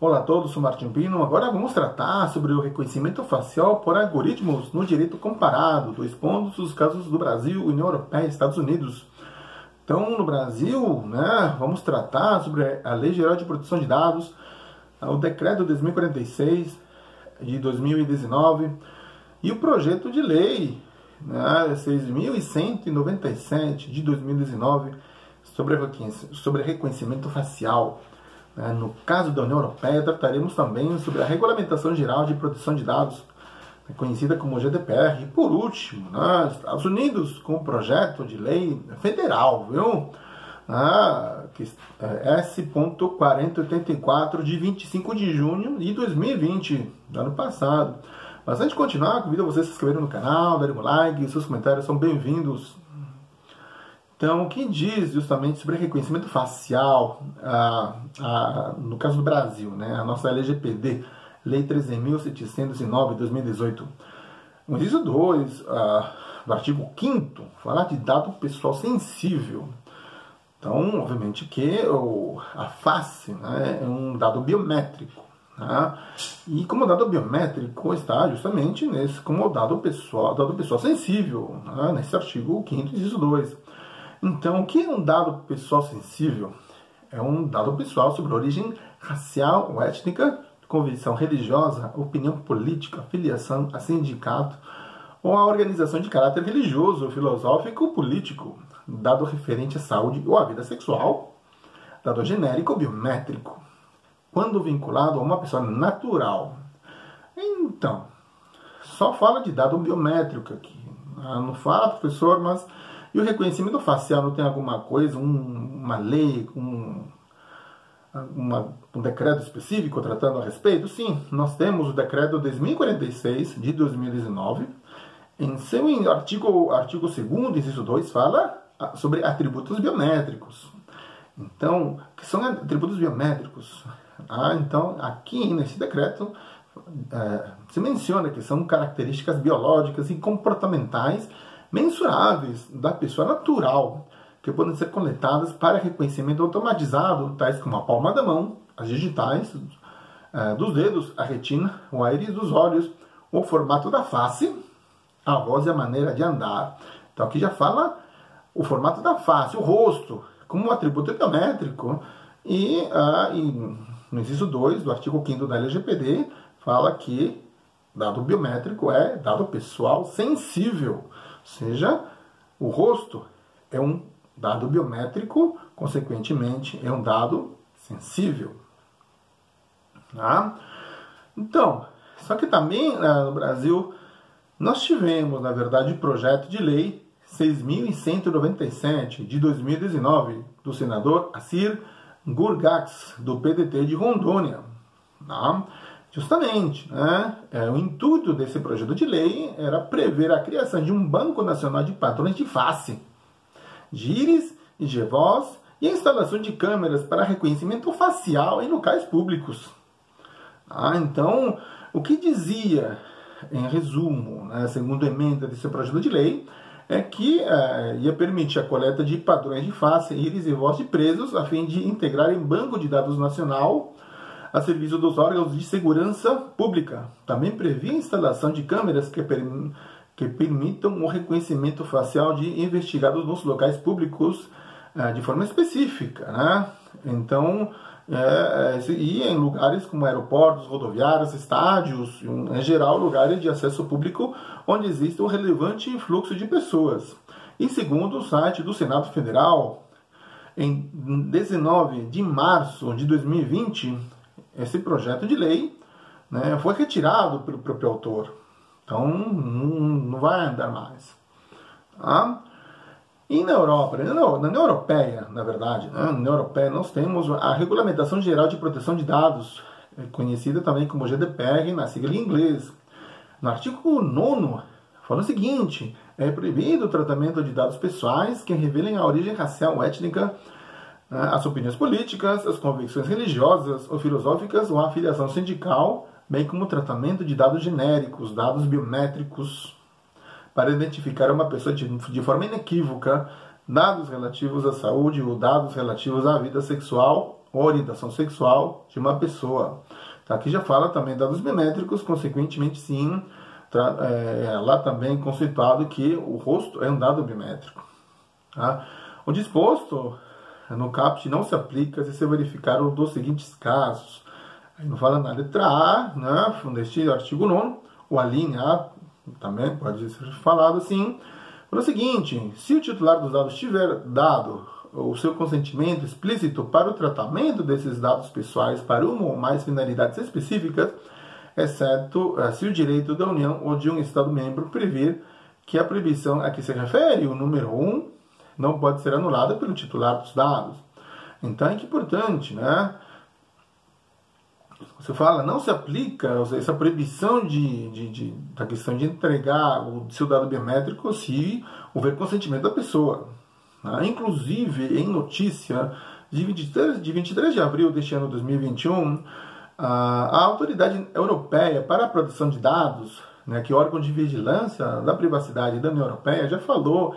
Olá a todos, sou Martin Pino. Agora vamos tratar sobre o reconhecimento facial por algoritmos no direito comparado, dois pontos, os casos do Brasil, União Europeia e Estados Unidos. Então, no Brasil, vamos tratar sobre a Lei Geral de Proteção de Dados, o Decreto 2046 de 2019 e o projeto de lei 6.197 de 2019 sobre reconhecimento facial. No caso da União Europeia, trataremos também sobre a Regulamentação Geral de Proteção de Dados, conhecida como GDPR. E por último, Estados Unidos, com o projeto de lei federal, S.4084 de 25 de junho de 2020, do ano passado. Mas antes de continuar, convido vocês a se inscreverem no canal, darem um like, seus comentários são bem-vindos. Então, o que diz justamente sobre reconhecimento facial, no caso do Brasil, a nossa LGPD, Lei 13.709 de 2018. O inciso 2, do artigo 5º, fala de dado pessoal sensível. Então, obviamente que a face é um dado biométrico. E como dado biométrico está justamente como dado pessoal sensível, nesse artigo 5º, inciso 2. Então, o que é um dado pessoal sensível? É um dado pessoal sobre origem racial ou étnica, convicção religiosa, opinião política, filiação a sindicato ou a organização de caráter religioso, filosófico ou político, dado referente à saúde ou à vida sexual, dado genérico ou biométrico, quando vinculado a uma pessoa natural. Então, só fala de dado biométrico aqui. Não fala, professor, mas... E o reconhecimento facial não tem alguma coisa, uma lei, um decreto específico tratando a respeito? Sim, nós temos o decreto 10.046 de 2019. Em seu artigo 2º, inciso 2, fala sobre atributos biométricos. Então, o que são atributos biométricos? Então, aqui nesse decreto, se menciona que são características biológicas e comportamentais mensuráveis da pessoa natural, que podem ser coletadas para reconhecimento automatizado, tais como a palma da mão, as digitais dos dedos, a retina, o íris dos olhos, o formato da face, a voz e a maneira de andar. Então aqui já fala o formato da face, o rosto, como um atributo biométrico. E no inciso 2 do artigo 5º da LGPD, fala que dado biométrico é dado pessoal sensível. Ou seja, o rosto é um dado biométrico, consequentemente, é um dado sensível. Então, só que também no Brasil, nós tivemos, na verdade, o projeto de lei 6.197 de 2019, do senador Assir Gurgax, do PDT de Rondônia. Justamente, o intuito desse projeto de lei era prever a criação de um Banco Nacional de Padrões de Face, de íris e de voz, e a instalação de câmeras para reconhecimento facial em locais públicos. Então, o que dizia, em resumo, a segunda emenda desse projeto de lei, é que ia permitir a coleta de padrões de face, íris e voz de presos, a fim de integrar em banco de dados nacional a serviço dos órgãos de segurança pública. Também previa a instalação de câmeras que permitam o reconhecimento facial de investigados nos locais públicos de forma específica. Então, e em lugares como aeroportos, rodoviários, estádios, em geral, lugares de acesso público onde existe um relevante fluxo de pessoas. E segundo o site do Senado Federal, em 19 de março de 2020, esse projeto de lei foi retirado pelo próprio autor. Então, não vai andar mais. E na Europa, na União Europeia, na verdade, na União Europeia nós temos a Regulamentação Geral de Proteção de Dados, conhecida também como GDPR, na sigla em inglês. No artigo 9º, fala o seguinte: é proibido o tratamento de dados pessoais que revelem a origem racial ou étnica, as opiniões políticas, as convicções religiosas ou filosóficas ou a afiliação sindical, bem como o tratamento de dados genéricos, dados biométricos, para identificar uma pessoa de forma inequívoca, dados relativos à saúde ou dados relativos à vida sexual ou orientação sexual de uma pessoa. Tá? Aqui já fala também dados biométricos, consequentemente sim, lá também conceituado que o rosto é um dado biométrico. Tá? O disposto no CAPT não se aplica se se verificar um dos seguintes casos. Aí não fala na letra A, né, deste artigo 9º, ou a linha A, também pode ser falado assim. Pelo seguinte, se o titular dos dados tiver dado o seu consentimento explícito para o tratamento desses dados pessoais para uma ou mais finalidades específicas, exceto se o direito da União ou de um Estado-membro prever que a proibição a que se refere o número 1 não pode ser anulada pelo titular dos dados. Então é que importante, né? Você fala, não se aplica essa proibição da questão de entregar o seu dado biométrico se houver consentimento da pessoa. Inclusive, em notícia de 23 de abril deste ano 2021, a Autoridade Europeia para a Proteção de Dados, né, que é o órgão de vigilância da privacidade da União Europeia, já falou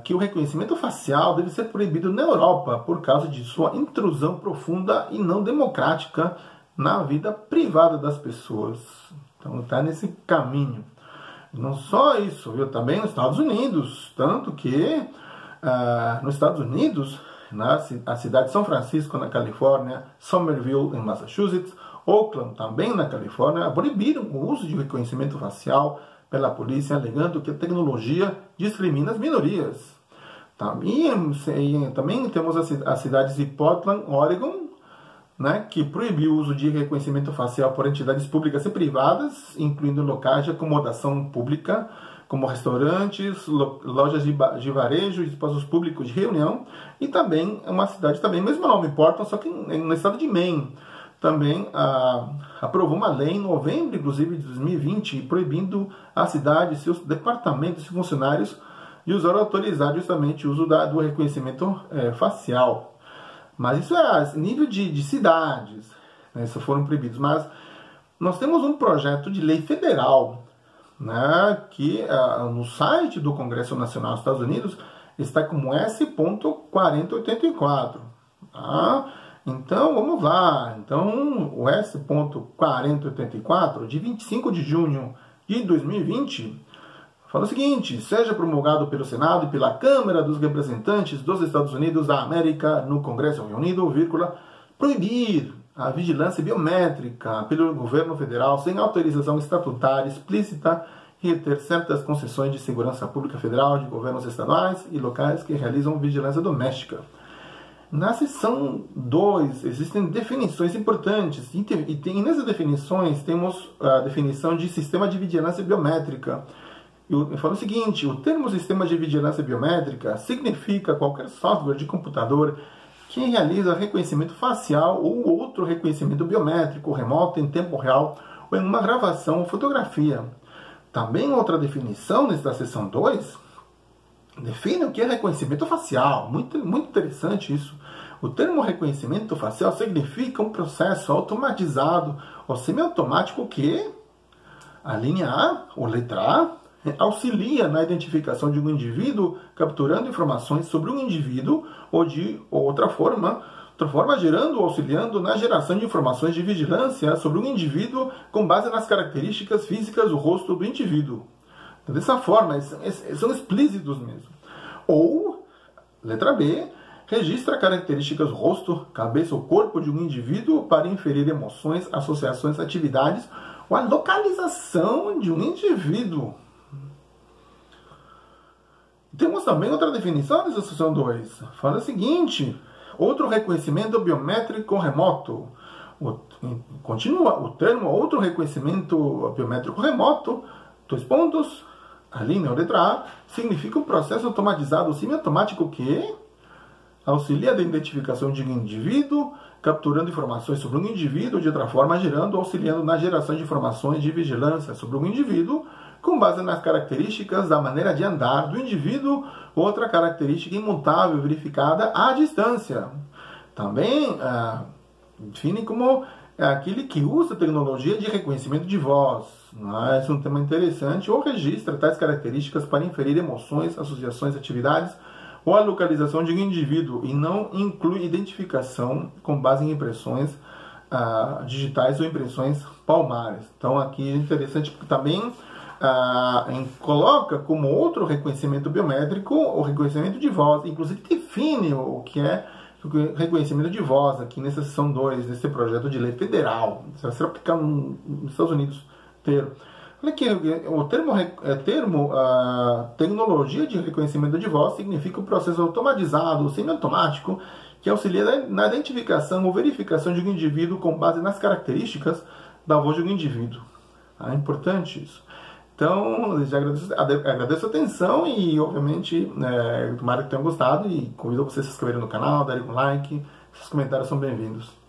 que o reconhecimento facial deve ser proibido na Europa por causa de sua intrusão profunda e não democrática na vida privada das pessoas. Então está nesse caminho. Não só isso, viu? Também nos Estados Unidos, tanto que nos Estados Unidos, a cidade de São Francisco, na Califórnia, Somerville, em Massachusetts, Oakland, também na Califórnia, proibiram o uso de reconhecimento facial pela polícia, alegando que a tecnologia discrimina as minorias. Também temos as cidades de Portland, Oregon, né, que proibiu o uso de reconhecimento facial por entidades públicas e privadas, incluindo locais de acomodação pública, como restaurantes, lojas de varejo, espaços públicos de reunião, e também uma cidade, também mesmo nome, Portland, só que no estado de Maine, também aprovou uma lei em novembro, inclusive, de 2020, proibindo a cidade, seus departamentos e funcionários de usar ou autorizar justamente o uso do reconhecimento facial. Mas isso é a nível de cidades, né, isso foram proibidos. Mas nós temos um projeto de lei federal, né, que no site do Congresso Nacional dos Estados Unidos está como S.4084. Tá? Então, vamos lá. Então, o S.4084, de 25 de junho de 2020, fala o seguinte: seja promulgado pelo Senado e pela Câmara dos Representantes dos Estados Unidos da América no Congresso Reunido, proibir a vigilância biométrica pelo governo federal sem autorização estatutária explícita e reter certas concessões de segurança pública federal de governos estaduais e locais que realizam vigilância doméstica. Na seção 2 existem definições importantes e nessas definições temos a definição de sistema de vigilância biométrica. Eu falo o seguinte: o termo sistema de vigilância biométrica significa qualquer software de computador que realiza reconhecimento facial ou outro reconhecimento biométrico remoto em tempo real ou em uma gravação ou fotografia. Também outra definição nesta seção 2 define o que é reconhecimento facial. Muito interessante isso. O termo reconhecimento facial significa um processo automatizado ou semiautomático que a linha A, ou letra A, auxilia na identificação de um indivíduo, capturando informações sobre um indivíduo ou de outra forma gerando ou auxiliando na geração de informações de vigilância sobre um indivíduo com base nas características físicas do rosto do indivíduo. Então, dessa forma, são explícitos mesmo. Ou, letra B, registra características do rosto, cabeça ou corpo de um indivíduo para inferir emoções, associações, atividades ou a localização de um indivíduo. Temos também outra definição nessa seção 2. Fala o seguinte: outro reconhecimento biométrico remoto. Continua o termo outro reconhecimento biométrico remoto, dois pontos, a linha ou letra A, significa um processo automatizado ou semiautomático que auxilia na identificação de um indivíduo, capturando informações sobre um indivíduo, de outra forma gerando ou auxiliando na geração de informações de vigilância sobre um indivíduo, com base nas características da maneira de andar do indivíduo, outra característica imutável verificada à distância. Também define como aquele que usa tecnologia de reconhecimento de voz. Esse é um tema interessante. Ou registra tais características para inferir emoções, associações, atividades ou a localização de um indivíduo e não inclui identificação com base em impressões digitais ou impressões palmares. Então aqui é interessante porque também coloca como outro reconhecimento biométrico o reconhecimento de voz, inclusive define o que é o reconhecimento de voz aqui nessa seção 2 desse projeto de lei federal. Isso vai ser aplicado nos Estados Unidos inteiro. Olha aqui, o termo tecnologia de reconhecimento de voz significa o processo automatizado, semiautomático, que auxilia na identificação ou verificação de um indivíduo com base nas características da voz de um indivíduo. É importante isso. Então, já agradeço a atenção e, obviamente, tomara que tenham gostado e convido vocês a se inscreverem no canal, darem um like, seus comentários são bem-vindos.